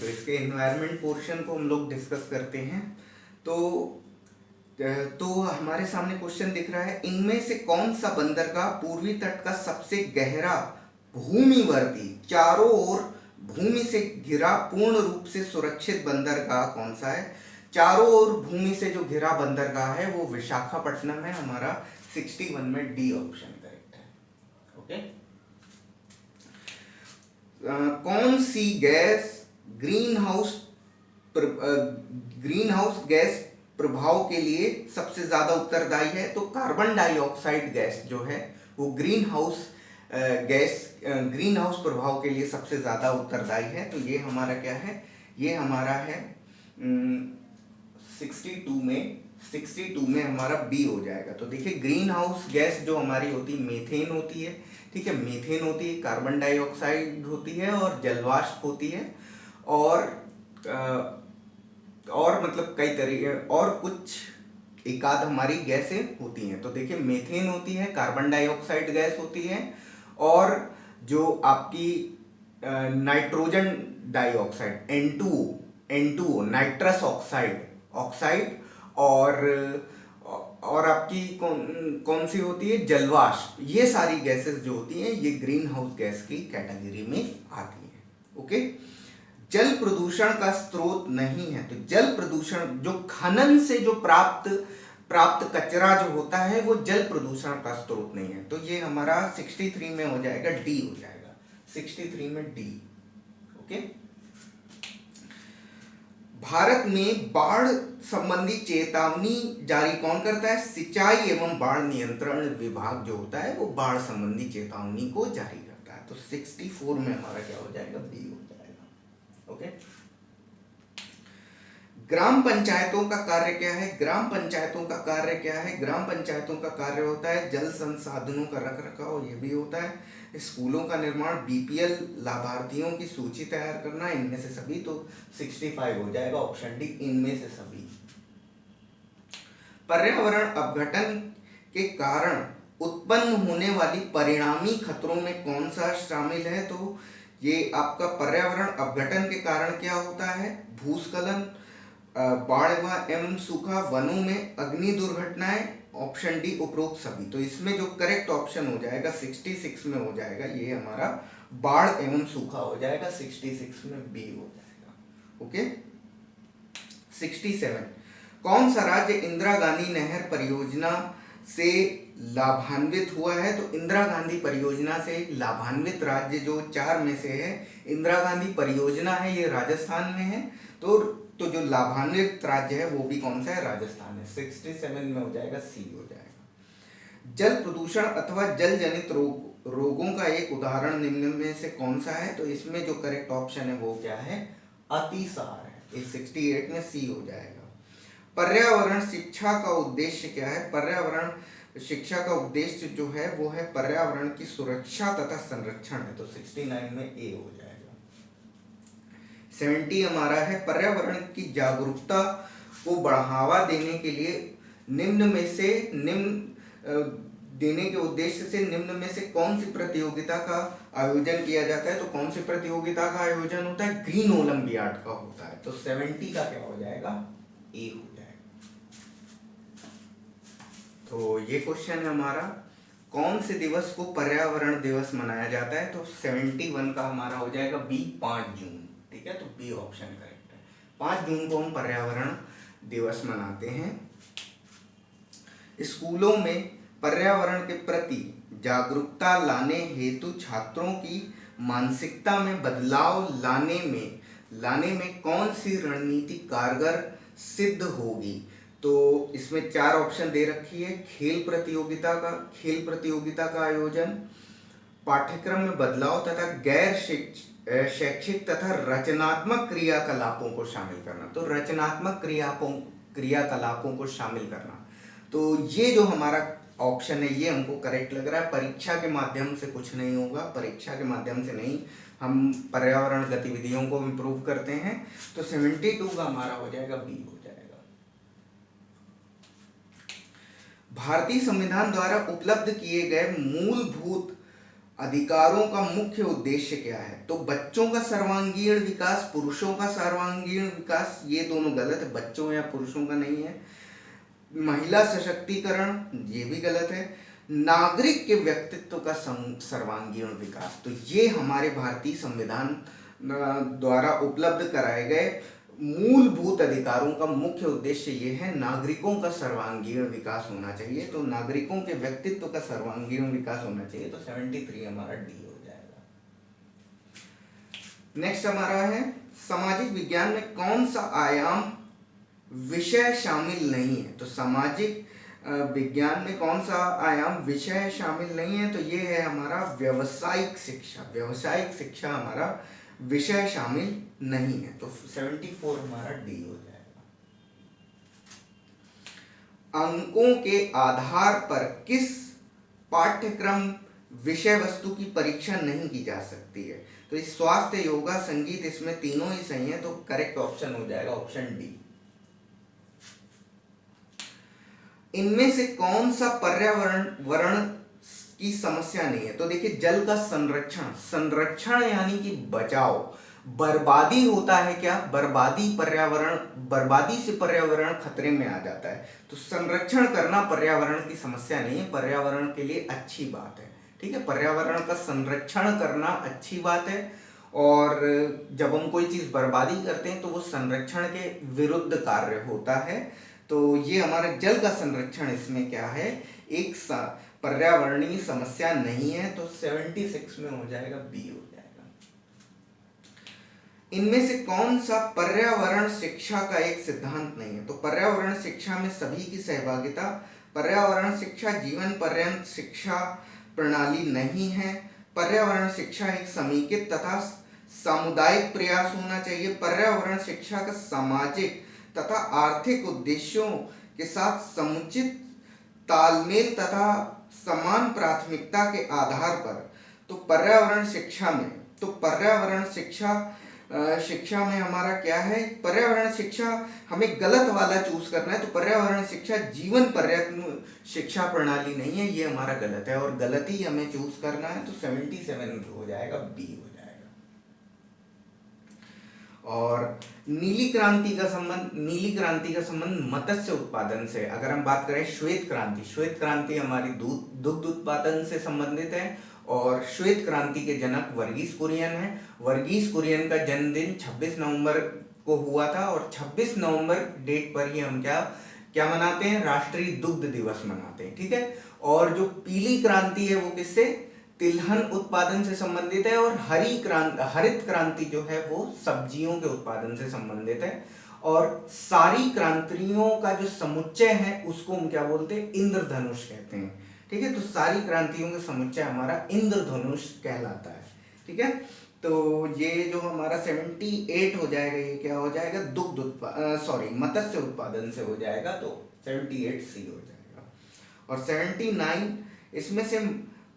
तो इसके environment portion को हम लोग डिस्कस करते हैं। तो हमारे सामने क्वेश्चन दिख रहा है, इनमें से कौन सा बंदरगाह पूर्वी तट का सबसे गहरा भूमिवर्ती चारों ओर भूमि से घिरा पूर्ण रूप से सुरक्षित बंदरगाह कौन सा है? चारों ओर भूमि से जो घिरा बंदरगाह है वो विशाखापट्टनम है। हमारा 61 में डी ऑप्शन करेक्ट है। ओके। कौन सी गैस ग्रीन हाउस गैस प्रभाव के लिए सबसे ज्यादा उत्तरदायी है? तो कार्बन डाइऑक्साइड गैस जो है वो ग्रीन हाउस प्रभाव के लिए सबसे ज्यादा उत्तरदायी है। तो ये हमारा क्या है? ये हमारा है 62 में हमारा बी हो जाएगा। तो देखिए ग्रीन हाउस गैस जो हमारी होती है मीथेन होती है, ठीक है, मीथेन होती है, कार्बन डाइऑक्साइड होती है और जलवाष्प होती है, और मतलब कई तरीके और कुछ एकाध हमारी गैसें होती हैं। तो देखिए मीथेन होती है, कार्बन डाइऑक्साइड गैस होती है, और जो आपकी nitrogen dioxide N2O nitrous oxide और आपकी कौन सी होती है? जलवाष्प। ये सारी गैसेस जो होती हैं ये ग्रीन हाउस गैस की कैटेगरी में आती हैं। ओके। जल प्रदूषण का स्रोत नहीं है। तो जल प्रदूषण जो खनन से जो प्राप्त कचरा जो होता है वो जल प्रदूषण का स्रोत नहीं है। तो ये हमारा 63 में हो जाएगा, डी हो जाएगा, 63 में डी। ओके। भारत में बाढ़ संबंधी चेतावनी जारी कौन करता है? सिंचाई एवं बाढ़ नियंत्रण विभाग जो होता है वो बाढ़ संबंधी चेतावनी को जारी करता है। तो 64 में हमारा क्या हो जाएगा? बी हो जाएगा। ओके। ग्राम पंचायतों का कार्य क्या है? ग्राम पंचायतों का कार्य क्या है? ग्राम पंचायतों का कार्य होता है जल संसाधनों का रखरखाव, ये भी होता है, स्कूलों का निर्माण, बीपीएल लाभार्थियों की सूची तैयार करना, इनमें से सभी। तो 65 हो जाएगा, ऑप्शन डी, इनमें से सभी। पर्यावरण अपघटन के कारण उत्पन्न होने वाली परिणामी खतरों में कौन सा शामिल है? तो ये आपका पर्यावरण अपघटन के कारण क्या होता है? भूस्खलन, बाढ़ एवं सूखा, वनों में अग्नि दुर्घटनाएं, ऑप्शन डी उपरोक्त सभी। तो इसमें जो करेक्ट ऑप्शन हो जाएगा 66 में हो जाएगा, ये हमारा बाढ़ एवं सूखा हो जाएगा, 66 में बी हो जाएगा। ओके। 67, कौन सा राज्य इंदिरा गांधी नहर परियोजना से लाभान्वित हुआ है? तो इंदिरा गांधी परियोजना से लाभान्वित राज्य जो 4 में से है, इंदिरा गांधी परियोजना है, ये राजस्थान में है। तो जो लाभान्वित राज्य है वो भी कौन सा है? राजस्थान है। 67 में हो जाएगा, सी हो जाएगा। जल प्रदूषण अथवा जल जनित रोगों का एक उदाहरण निम्न में से कौन सा है? तो इसमें जो करेक्ट ऑप्शन है वो क्या है? अतिसार है। 68 में सी हो जाएगा। पर्यावरण शिक्षा का उद्देश्य क्या है? पर्यावरण शिक्षा का उद्देश्य जो है वो है पर्यावरण की सुरक्षा तथा संरक्षण है। तो 69 में ए हो जाएगा। 70 हमारा है, पर्यावरण की जागरूकता को बढ़ावा देने के लिए देने के उद्देश्य से निम्न में से कौन सी प्रतियोगिता का आयोजन किया जाता है? तो कौन सी प्रतियोगिता का आयोजन होता है? ग्रीन ओलंपियाड का होता है। तो 70 का क्या हो जाएगा? ए हो जाएगा। तो ये क्वेश्चन है हमारा, कौन से दिवस को पर्यावरण दिवस मनाया जाता है? तो 71 का हमारा हो जाएगा बी, 5 जून। ठीक है, तो बी ऑप्शन करेक्ट है। 5 जून को हम पर्यावरण दिवस मनाते हैं। स्कूलों में पर्यावरण के प्रति जागरूकता लाने हेतु छात्रों की मानसिकता में बदलाव लाने में कौन सी रणनीति कारगर सिद्ध होगी? तो इसमें 4 ऑप्शन दे रखी है। खेल प्रतियोगिता का आयोजन, पाठ्यक्रम में बदलाव तथा गैर शैक्षिक तथा रचनात्मक क्रियाकलापों को शामिल करना। तो रचनात्मक क्रियाकलापों को शामिल करना। तो ये जो हमारा ऑप्शन है ये हमको करेक्ट लग रहा है। परीक्षा के माध्यम से कुछ नहीं होगा, परीक्षा के माध्यम से नहीं, हम पर्यावरण गतिविधियों को इम्प्रूव करते हैं। तो 72 का हमारा हो जाएगा, बी हो जाएगा। भारतीय संविधान द्वारा उपलब्ध किए गए मूलभूत अधिकारों का मुख्य उद्देश्य क्या है? तो बच्चों का सर्वांगीण विकास, पुरुषों का सर्वांगीण विकास, ये दोनों गलत है, बच्चों या पुरुषों का नहीं है। महिला सशक्तिकरण, ये भी गलत है। नागरिक के व्यक्तित्व का सर्वांगीण विकास, तो ये हमारे भारतीय संविधान द्वारा उपलब्ध कराए गए मूलभूत अधिकारों का मुख्य उद्देश्य ये है, नागरिकों का सर्वांगीण विकास होना चाहिए। तो नागरिकों के व्यक्तित्व का सर्वांगीण विकास होना चाहिए, तो 73 हमारा डी हो जाएगा। नेक्स्ट हमारा है, सामाजिक विज्ञान में कौन सा आयाम विषय शामिल नहीं है? तो सामाजिक विज्ञान में कौन सा आयाम विषय शामिल नहीं है? तो ये है हमारा व्यावसायिक शिक्षा। व्यावसायिक शिक्षा हमारा विषय शामिल नहीं है, तो 74 हमारा डी हो जाएगा। अंकों के आधार पर किस पाठ्यक्रम विषय वस्तु की परीक्षा नहीं की जा सकती है? तो इस स्वास्थ्य, योगा, संगीत, इसमें तीनों ही सही है, तो करेक्ट ऑप्शन हो जाएगा ऑप्शन डी। इनमें से कौन सा पर्यावरण की समस्या नहीं है? तो देखिए, जल का संरक्षण, संरक्षण यानी कि बचाव, बर्बादी होता है क्या? बर्बादी से पर्यावरण खतरे में आ जाता है, तो संरक्षण करना पर्यावरण की समस्या नहीं है, पर्यावरण के लिए अच्छी बात है। ठीक है, पर्यावरण का संरक्षण करना अच्छी बात है, और जब हम कोई चीज बर्बादी करते हैं तो वो संरक्षण के विरुद्ध कार्य होता है। तो ये हमारा जल का संरक्षण इसमें क्या है, एक पर्यावरणीय समस्या नहीं है, तो 76 में हो जाएगा, बी हो जाएगा। इनमें से कौन सा पर्यावरण शिक्षा का एक सिद्धांत नहीं है? तो पर्यावरण शिक्षा में सभी की सहभागिता, पर्यावरण शिक्षा जीवन पर्यंत शिक्षा प्रणाली नहीं है, पर्यावरण शिक्षा एक समेकित तथा सामुदायिक प्रयास होना चाहिए, पर्यावरण शिक्षा का सामाजिक तथा आर्थिक उद्देश्यों के साथ समुचित तालमेल तथा समान प्राथमिकता के आधार पर। तो पर्यावरण शिक्षा में, तो पर्यावरण शिक्षा में हमारा क्या है? पर्यावरण शिक्षा हमें गलत वाला चूज करना है, तो पर्यावरण शिक्षा जीवन पर्यंत शिक्षा प्रणाली नहीं है, ये हमारा गलत है, और गलत ही हमें चूज करना है, तो 77 हो जाएगा, बी हो जाएगा। और नीली क्रांति का संबंध मत्स्य उत्पादन से, अगर हम बात करें श्वेत क्रांति हमारी दुग्ध उत्पादन से संबंधित है, और श्वेत क्रांति के जनक वर्गीस कुरियन है। वर्गीस कुरियन का जन्मदिन 26 नवंबर को हुआ था, और 26 नवंबर डेट पर ही हम क्या मनाते हैं? राष्ट्रीय दुग्ध दिवस मनाते हैं। ठीक है, और जो पीली क्रांति है वो किससे? तिलहन उत्पादन से संबंधित है, और हरित क्रांति जो है वो सब्जियों के उत्पादन से संबंधित है, और सारी क्रांतियों का जो समुच्चय है उसको हम क्या बोलते हैं? इंद्रधनुष कहते हैं। ठीक है, तो सारी क्रांतियों का समुच्चय हमारा इंद्रधनुष कहलाता है। ठीक है, तो ये जो हमारा 78 हो जाएगा, ये क्या हो जाएगा? मत्स्य उत्पादन से हो जाएगा, तो 78 सी हो जाएगा। और 79, इसमें से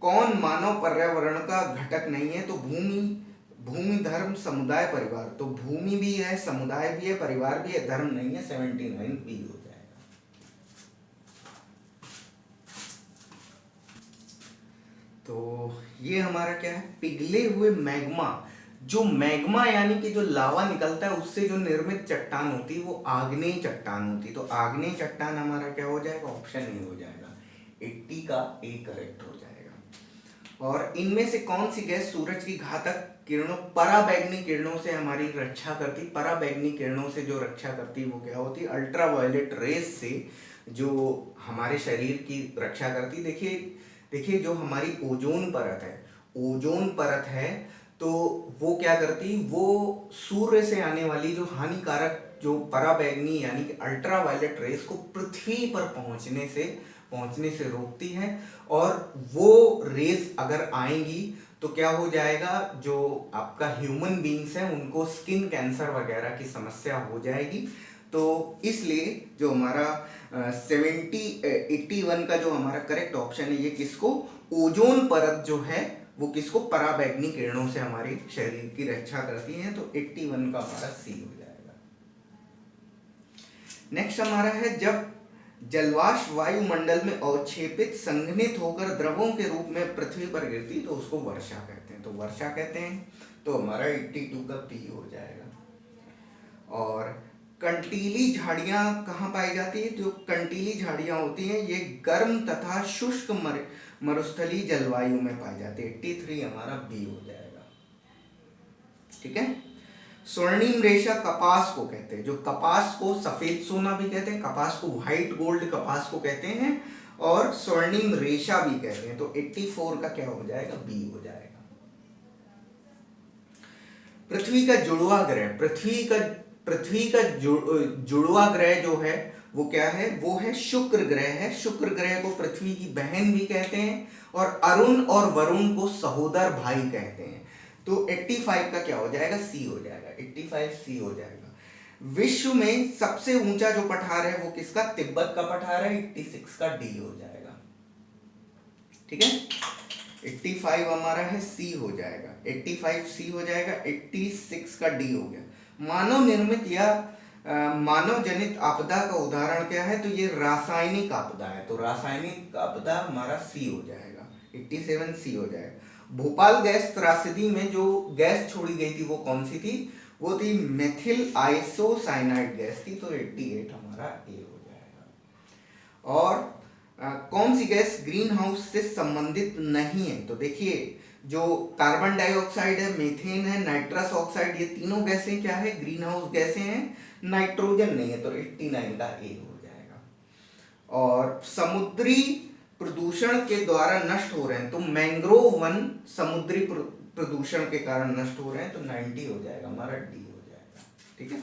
कौन मानव पर्यावरण का घटक नहीं है? तो भूमि, धर्म, समुदाय, परिवार। तो भूमि भी है, समुदाय भी है, परिवार भी है, धर्म नहीं है, 79 बी हो जाएगा। तो ये हमारा क्या है? पिघले हुए मैग्मा, जो मैग्मा यानी कि जो लावा निकलता है उससे जो निर्मित चट्टान होती है वो आग्नेय चट्टान होती है, तो आग्नेय चट्टान हमारा क्या हो जाएगा? ऑप्शन ए हो जाएगा, 80 का ए करेक्ट हो जाएगा। और इनमें से कौन सी गैस सूरज की घातक किरणों, पराबैंगनी किरणों से हमारी रक्षा करती? पराबैंगनी किरणों से जो रक्षा करती है वो क्या होती है? अल्ट्रावायलेट रेज से जो हमारे शरीर की रक्षा करती। देखिए जो हमारी ओजोन परत है, तो वो क्या करती? वो सूर्य से आने वाली जो हानिकारक जो पराबैंगनी यानी कि अल्ट्रावायलेट रेज को पृथ्वी पर पहुंचने से रोकती है, और वो रेज अगर आएंगी तो क्या हो जाएगा? जो आपका ह्यूमन बींग्स है उनको स्किन कैंसर वगैरह की समस्या हो जाएगी। तो इसलिए जो हमारा 81 का जो हमारा करेक्ट ऑप्शन है, ये किसको? ओजोन परत जो है वो किसको? पराबैंगनी किरणों से हमारे शरीर की रक्षा करती है, तो 81 का हमारा सी हो जाएगा। नेक्स्ट हमारा है, जब जलवाष्प वायुमंडल में अवक्षेपित संघनित होकर द्रवों के रूप में पृथ्वी पर गिरती तो उसको वर्षा कहते हैं। तो वर्षा कहते हैं, तो हमारा 82 का पी हो जाएगा। और कंटीली झाड़ियां कहाँ पाई जाती है? जो कंटीली झाड़ियां होती हैं ये गर्म तथा शुष्क मरुस्थलीय जलवायु में पाई जाती है। 83 हमारा बी हो जाएगा। ठीक है। स्वर्णिम रेशा कपास को कहते हैं। जो कपास को सफेद सोना भी कहते हैं, कपास को व्हाइट गोल्ड कपास को कहते हैं, और स्वर्णिम रेशा भी कहते हैं। तो 84 का क्या हो जाएगा? बी हो जाएगा। पृथ्वी का जुड़वा ग्रह, पृथ्वी का जुड़वा ग्रह जो है वो क्या है? वो है शुक्र ग्रह है। शुक्र ग्रह को पृथ्वी की बहन भी कहते हैं, और अरुण और वरुण को सहोदर भाई कहते हैं। तो 85 का क्या हो जाएगा? सी हो जाएगा। 85 सी हो जाएगा। विश्व में सबसे ऊंचा जो पठार है वो किसका? तिब्बत का पठार है। 86 का डी हो जाएगा। ठीक है। 85 हमारा है सी हो जाएगा। 85 सी हो जाएगा। 86 का डी हो गया। मानव निर्मित या मानव जनित आपदा का उदाहरण क्या है? तो ये रासायनिक आपदा है। तो रासायनिक आपदा हमारा सी हो जाएगा। 87 सी हो जाएगा। भोपाल गैस त्रासदी में जो गैस छोड़ी गई थी वो कौन सी थी? वो थी मेथिल आइसोसाइनाइड गैस थी। तो 88 हमारा ए हो जाएगा। और कौन सी गैस ग्रीन हाउस से संबंधित नहीं है? तो देखिए, जो कार्बन डाइऑक्साइड है, मीथेन है, नाइट्रस ऑक्साइड, ये तीनों गैसें क्या है? ग्रीन हाउस गैसें हैं। नाइट्रोजन नहीं है। तो 89 का ए हो जाएगा। और समुद्री प्रदूषण के द्वारा नष्ट हो रहे हैं, तो मैंग्रोव वन समुद्री प्रदूषण के कारण नष्ट हो रहे हैं। तो 90 हो जाएगा हमारा, डी हो जाएगा। ठीक है।